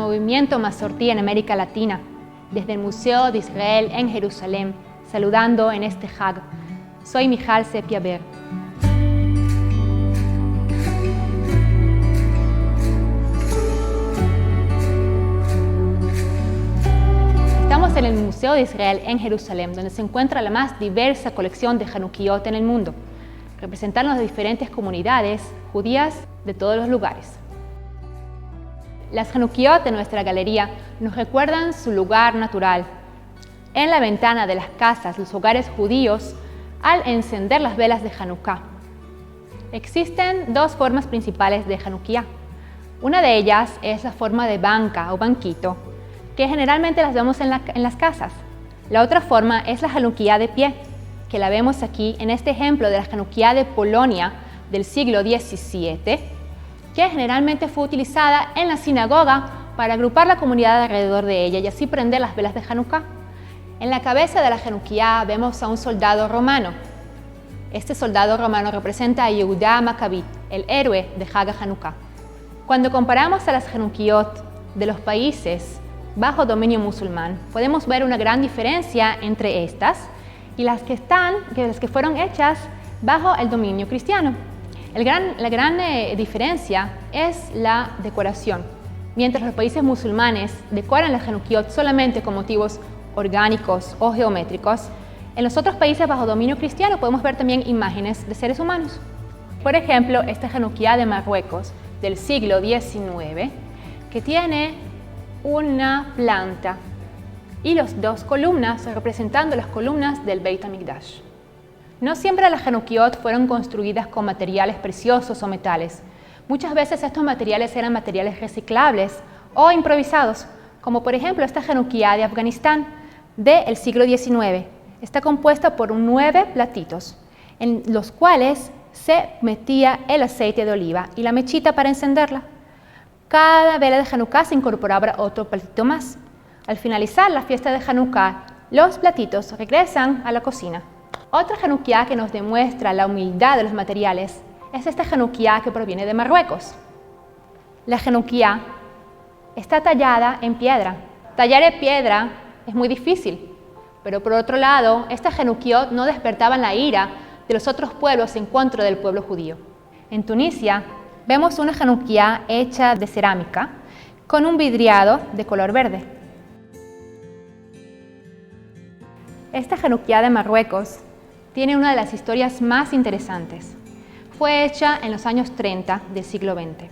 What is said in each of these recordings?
movimiento Masortí en América Latina, desde el Museo de Israel en Jerusalén, saludando en este Hag. Soy Michal Sepia-Ber. Estamos en el Museo de Israel en Jerusalén, donde se encuentra la más diversa colección de Hanukiot en el mundo, representando las diferentes comunidades judías de todos los lugares. Las Hanukiot de nuestra galería nos recuerdan su lugar natural. En la ventana de las casas, los hogares judíos, al encender las velas de Hanukkah. Existen dos formas principales de Hanukkah. Una de ellas es la forma de banca o banquito, que generalmente las vemos en las casas. La otra forma es la Hanukkah de pie, que la vemos aquí en este ejemplo de la Hanukkah de Polonia del siglo XVII, que generalmente fue utilizada en la sinagoga para agrupar la comunidad alrededor de ella y así prender las velas de Hanukkah. En la cabeza de la Hanukkah vemos a un soldado romano. Este soldado romano representa a Yehuda Maccabi, el héroe de Hag Hanukkah. Cuando comparamos a las Hanukiot de los países bajo dominio musulmán, podemos ver una gran diferencia entre estas y las que fueron hechas bajo el dominio cristiano. La gran diferencia es la decoración. Mientras los países musulmanes decoran las Hanukiot solamente con motivos orgánicos o geométricos, en los otros países bajo dominio cristiano podemos ver también imágenes de seres humanos. Por ejemplo, esta Hanukkah de Marruecos del siglo XIX, que tiene una planta y las dos columnas representando las columnas del Beit HaMikdash. No siempre las Hanukiot fueron construidas con materiales preciosos o metales. Muchas veces estos materiales eran materiales reciclables o improvisados, como por ejemplo esta Hanukkah de Afganistán del siglo XIX. Está compuesta por 9 platitos, en los cuales se metía el aceite de oliva y la mechita para encenderla. Cada vela de Hanukkah se incorporaba otro platito más. Al finalizar la fiesta de Hanukkah, los platitos regresan a la cocina. Otra Hanukkah que nos demuestra la humildad de los materiales es esta Hanukkah que proviene de Marruecos. La Hanukkah está tallada en piedra. Tallar en piedra es muy difícil, pero por otro lado, estas Hanukiot no despertaban la ira de los otros pueblos en contra del pueblo judío. En Tunisia vemos una Hanukkah hecha de cerámica con un vidriado de color verde. Esta Hanukkah de Marruecos tiene una de las historias más interesantes. Fue hecha en los años 30 del siglo XX.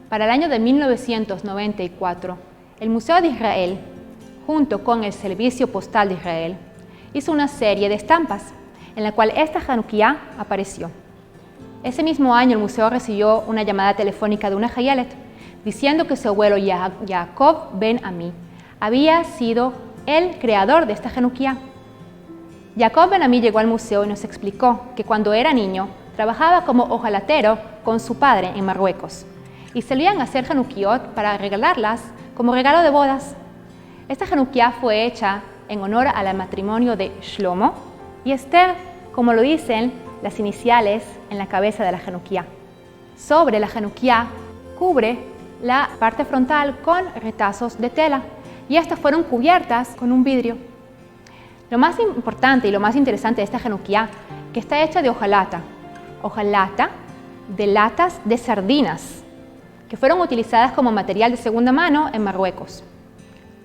Para el año de 1994, el Museo de Israel, junto con el Servicio Postal de Israel, hizo una serie de estampas en la cual esta Hanukkah apareció. Ese mismo año el museo recibió una llamada telefónica de una Hayalet diciendo que su abuelo Yaakov Ben Ami había sido el creador de esta Hanukkah. Yaakov Ben Ami llegó al museo y nos explicó que cuando era niño trabajaba como hojalatero con su padre en Marruecos y solían hacer Hanukiot para regalarlas como regalo de bodas. Esta Hanukkah fue hecha en honor al matrimonio de Shlomo y Esther, como lo dicen las iniciales en la cabeza de la Hanukkah. Sobre la Hanukkah cubre la parte frontal con retazos de tela y estas fueron cubiertas con un vidrio. Lo más importante y lo más interesante de esta Hanukkah que está hecha de hojalata de latas de sardinas que fueron utilizadas como material de segunda mano en Marruecos.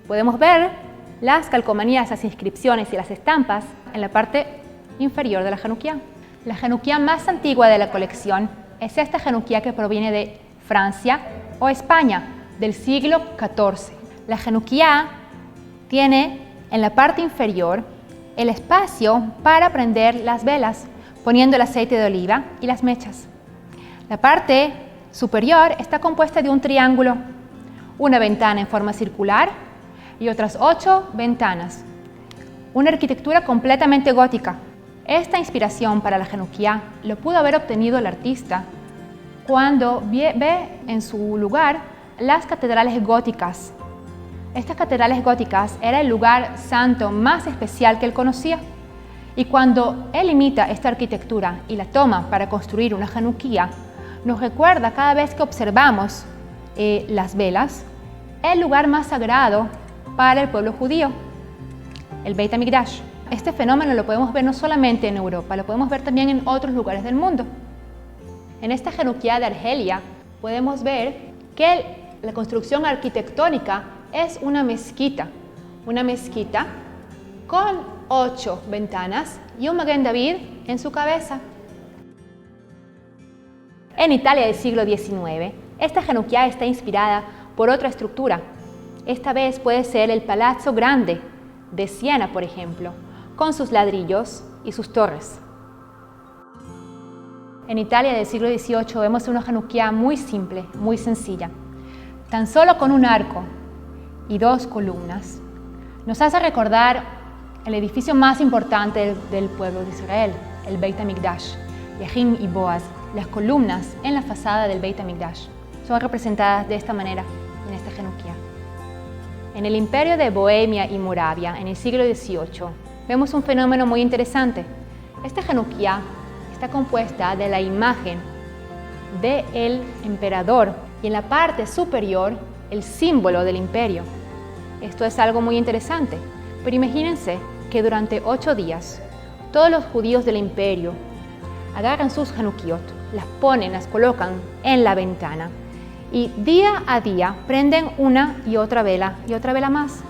Podemos ver las calcomanías, las inscripciones y las estampas en la parte inferior de la Hanukkah. La Hanukkah más antigua de la colección es esta Hanukkah que proviene de Francia o España del siglo XIV. La Hanukkah tiene en la parte inferior el espacio para prender las velas, poniendo el aceite de oliva y las mechas. La parte superior está compuesta de un triángulo, una ventana en forma circular y otras 8 ventanas. Una arquitectura completamente gótica. Esta inspiración para la Hanukkah lo pudo haber obtenido el artista cuando ve en su lugar las catedrales góticas. Estas catedrales góticas era el lugar santo más especial que él conocía. Y cuando él imita esta arquitectura y la toma para construir una Hanukkah, nos recuerda cada vez que observamos las velas el lugar más sagrado para el pueblo judío, el Beit HaMikdash. Este fenómeno lo podemos ver no solamente en Europa, lo podemos ver también en otros lugares del mundo. En esta Januquía de Argelia podemos ver que la construcción arquitectónica es una mezquita con 8 ventanas y un Maguen David en su cabeza. En Italia del siglo XIX, esta Januquía está inspirada por otra estructura. Esta vez puede ser el Palazzo Grande de Siena, por ejemplo, con sus ladrillos y sus torres. En Italia del siglo XVIII vemos una Januquía muy simple, muy sencilla, tan solo con un arco y 2 columnas. Nos hace recordar el edificio más importante del pueblo de Israel, el Beit HaMikdash, Yahim y Boaz. Las columnas en la fachada del Beit HaMikdash son representadas de esta manera en esta Januquía. En el imperio de Bohemia y Moravia, en el siglo XVIII, vemos un fenómeno muy interesante. Esta Januquía está compuesta de la imagen del emperador y en la parte superior el símbolo del imperio. Esto es algo muy interesante, pero imagínense que durante 8 días todos los judíos del imperio agarran sus Januquiot, las ponen, las colocan en la ventana y día a día prenden una y otra vela más.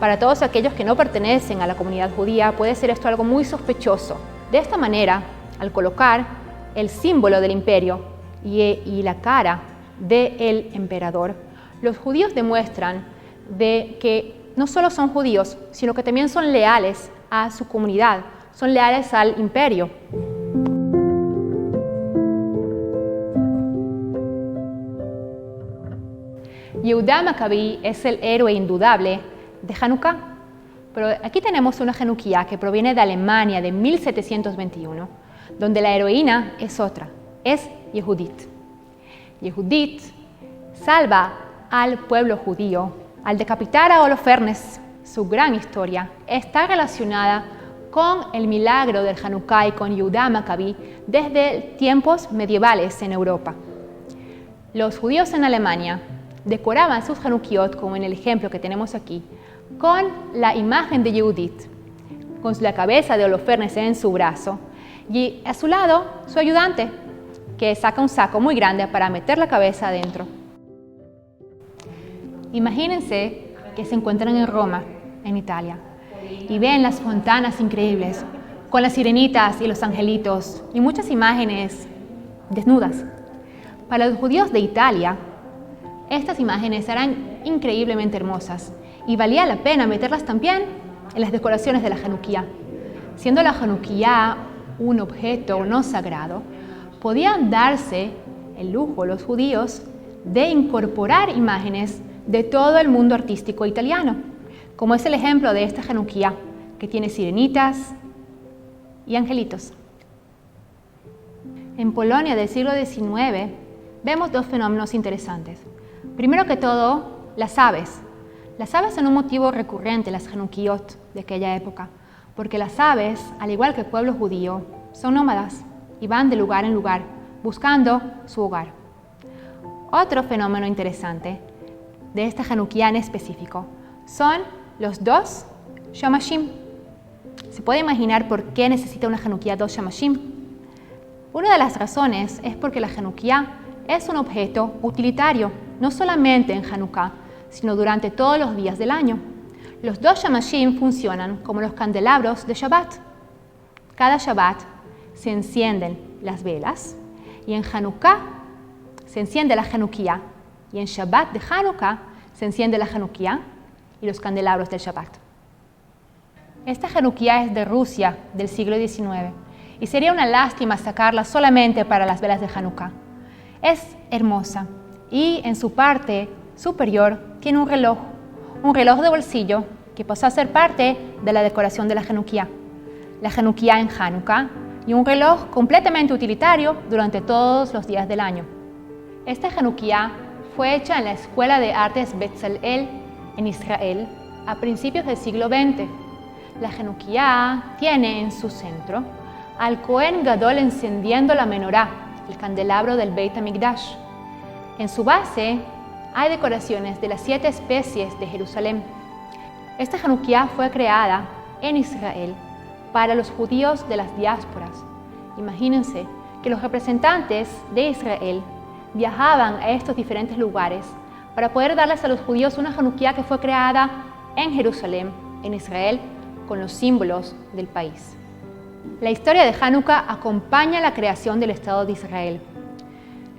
Para todos aquellos que no pertenecen a la comunidad judía puede ser esto algo muy sospechoso. De esta manera, al colocar el símbolo del imperio y la cara del emperador, los judíos demuestran de que no solo son judíos, sino que también son leales a su comunidad, son leales al imperio. Yehudá Maccabi es el héroe indudable de Hanukkah, pero aquí tenemos una Januquía que proviene de Alemania de 1721, donde la heroína es otra, es Yehudit. Yehudit salva al pueblo judío al decapitar a Holofernes. Su gran historia está relacionada con el milagro del Hanukkah y con Yehudá Maccabi desde tiempos medievales en Europa. Los judíos en Alemania decoraban sus Januquiot, como en el ejemplo que tenemos aquí, con la imagen de Yehudit, con la cabeza de Holofernes en su brazo y a su lado su ayudante, que saca un saco muy grande para meter la cabeza adentro. Imagínense que se encuentran en Roma, en Italia, y ven las fontanas increíbles, con las sirenitas y los angelitos y muchas imágenes desnudas. Para los judíos de Italia, estas imágenes eran increíblemente hermosas y valía la pena meterlas también en las decoraciones de la Januquía. Siendo la Januquía un objeto no sagrado, podían darse el lujo los judíos de incorporar imágenes de todo el mundo artístico italiano, como es el ejemplo de esta Januquía, que tiene sirenitas y angelitos. En Polonia del siglo XIX vemos 2 fenómenos interesantes. Primero que todo, las aves. Las aves son un motivo recurrente en las Januquiot de aquella época, porque las aves, al igual que el pueblo judío, son nómadas y van de lugar en lugar, buscando su hogar. Otro fenómeno interesante de esta Januquía en específico son los 2 shamashim. ¿Se puede imaginar por qué necesita una Januquía 2 shamashim? Una de las razones es porque la Januquía es un objeto utilitario, no solamente en Hanukkah, sino durante todos los días del año. Los 2 shamashim funcionan como los candelabros de Shabbat. Cada Shabbat se encienden las velas y en Hanukkah se enciende la Januquía y en Shabbat de Hanukkah se enciende la Januquía y los candelabros del Shabbat. Esta Januquía es de Rusia del siglo XIX y sería una lástima sacarla solamente para las velas de Hanukkah. Es hermosa y en su parte superior tiene un reloj de bolsillo que pasó a ser parte de la decoración de la Januquía en Hanukkah y un reloj completamente utilitario durante todos los días del año. Esta Januquía fue hecha en la Escuela de Artes Betzalel en Israel a principios del siglo XX. La Januquía tiene en su centro al Cohen Gadol encendiendo la menorá, el candelabro del Beit HaMikdash. En su base hay decoraciones de las 7 especies de Jerusalén. Esta Hanukkah fue creada en Israel para los judíos de las diásporas. Imagínense que los representantes de Israel viajaban a estos diferentes lugares para poder darles a los judíos una Hanukkah que fue creada en Jerusalén, en Israel, con los símbolos del país. La historia de Hanukkah acompaña la creación del Estado de Israel.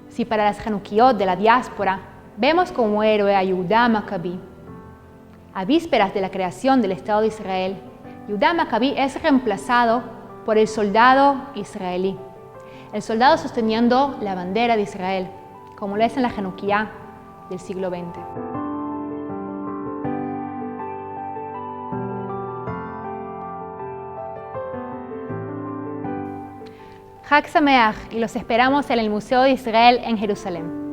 Si para las Hanukkot de la diáspora vemos como héroe a Yehudá Maccabi, a vísperas de la creación del Estado de Israel, Yehudá Maccabi es reemplazado por el soldado israelí, el soldado sosteniendo la bandera de Israel, como lo es en la Hanukkah del siglo XX. Chag Sameach, y los esperamos en el Museo de Israel en Jerusalén.